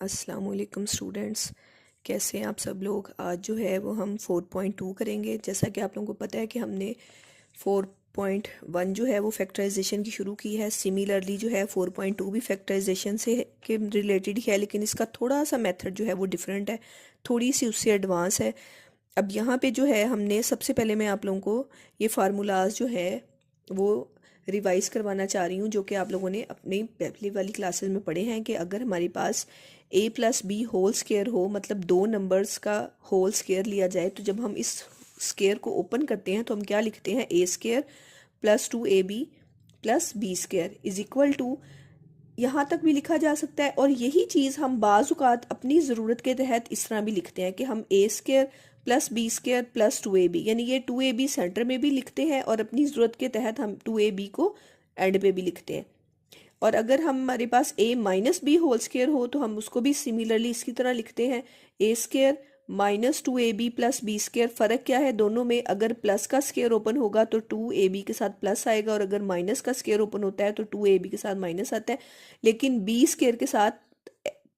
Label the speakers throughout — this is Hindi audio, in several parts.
Speaker 1: अस्सलाम वालेकुम स्टूडेंट्स, कैसे हैं आप सब लोग। आज जो है वो हम 4.2 करेंगे। जैसा कि आप लोगों को पता है कि हमने 4.1 जो है वो फैक्टराइजेशन की शुरू की है। सिमिलरली जो है 4.2 भी फैक्टराइजेशन से के रिलेटेड ही है, लेकिन इसका थोड़ा सा मेथड जो है वो डिफरेंट है, थोड़ी सी उससे एडवांस है। अब यहाँ पे जो है हमने सबसे पहले मैं आप लोगों को ये फार्मूलाज जो है वो रिवाइज करवाना चाह रही हूँ, जो कि आप लोगों ने अपनी पहली वाली क्लासेस में पढ़े हैं कि अगर हमारे पास a plus B whole square हो, मतलब दो नंबर्स का होल स्केयर लिया जाए, तो जब हम इस स्केयर को ओपन करते हैं तो हम क्या लिखते हैं, a square plus 2ab plus B square is equal to, यहाँ तक भी लिखा जा सकता है। और यही चीज़ हम बाज़ औक़ात अपनी ज़रूरत के तहत इस तरह भी लिखते हैं कि हम a square plus B square plus 2ab, यानी ये 2ab सेंटर में भी लिखते हैं और अपनी ज़रूरत के तहत हम 2ab को एंड पे भी लिखते हैं। और अगर हमारे पास a minus B whole square हो तो हम उसको भी सिमिलरली इसकी तरह लिखते हैं, a square minus 2ab plus B square. फ़र्क क्या है दोनों में, अगर प्लस का स्केयर ओपन होगा तो 2ab के साथ प्लस आएगा, और अगर माइनस का स्केयर ओपन होता है तो 2ab के साथ माइनस आता है, लेकिन बी स्केयर के साथ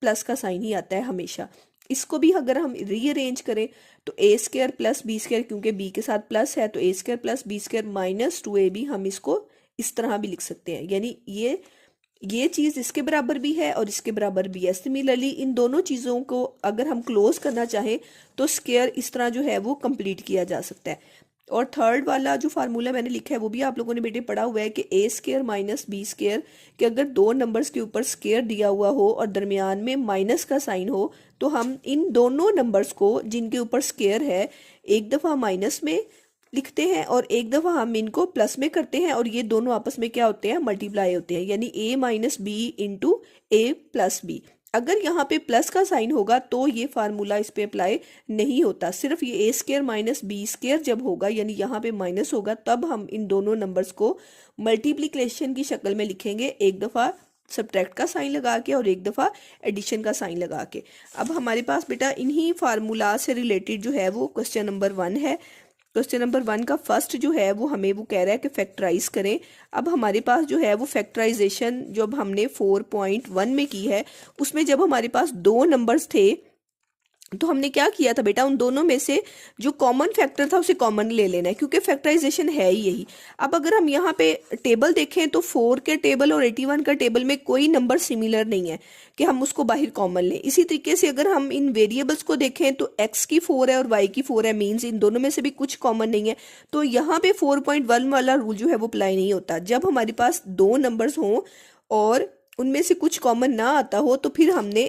Speaker 1: प्लस का साइन ही आता है हमेशा। इसको भी अगर हम रीअरेंज करें तो a square plus B square, क्योंकि b के साथ प्लस है तो a square plus B square minus 2ab, हम इसको इस तरह भी लिख सकते हैं। यानी ये चीज़ इसके बराबर भी है और इसके बराबर भी है। सिमिलरली इन दोनों चीज़ों को अगर हम क्लोज करना चाहें तो स्केयर इस तरह जो है वो कंप्लीट किया जा सकता है। और थर्ड वाला जो फार्मूला मैंने लिखा है वो भी आप लोगों ने बेटे पढ़ा हुआ है कि a square minus B square, कि अगर दो नंबर्स के ऊपर स्केयर दिया हुआ हो और दरमियान में माइनस का साइन हो, तो हम इन दोनों नंबर्स को जिनके ऊपर स्केयर है एक दफ़ा माइनस में लिखते हैं और एक दफ़ा हम इनको प्लस में करते हैं, और ये दोनों आपस में क्या होते हैं, मल्टीप्लाई होते हैं, यानी a minus B into A plus B. अगर यहाँ पे प्लस का साइन होगा तो ये फार्मूला इस पे अप्लाई नहीं होता। सिर्फ ये a square minus B square जब होगा, यानी यहाँ पे माइनस होगा, तब हम इन दोनों नंबर्स को मल्टीप्लिकेशन की शक्ल में लिखेंगे, एक दफ़ा सब्ट्रैक्ट का साइन लगा के और एक दफ़ा एडिशन का साइन लगा के। अब हमारे पास बेटा इन्हीं फार्मूला से रिलेटेड जो है वो क्वेश्चन नंबर 1 है। क्वेश्चन नंबर 1 का फर्स्ट जो है वो हमें वो कह रहा है कि फैक्टराइज करें। अब हमारे पास जो है वो फैक्टराइजेशन जब हमने 4.1 में की है, उसमें जब हमारे पास दो नंबर्स थे तो हमने क्या किया था बेटा, उन दोनों में से जो कॉमन फैक्टर था उसे कॉमन ले लेना है, क्योंकि फैक्टराइजेशन है ही यही। अब अगर हम यहाँ पे टेबल देखें तो 4 के टेबल और 81 का टेबल में कोई नंबर सिमिलर नहीं है कि हम उसको बाहर कॉमन लें। इसी तरीके से अगर हम इन वेरिएबल्स को देखें तो x की 4 है और y की 4 है, मीन्स इन दोनों में से भी कुछ कॉमन नहीं है। तो यहाँ पे 4.1 वाला रूल जो है वो अप्लाई नहीं होता। जब हमारे पास दो नंबर्स हों और उनमें से कुछ कॉमन ना आता हो तो फिर हमने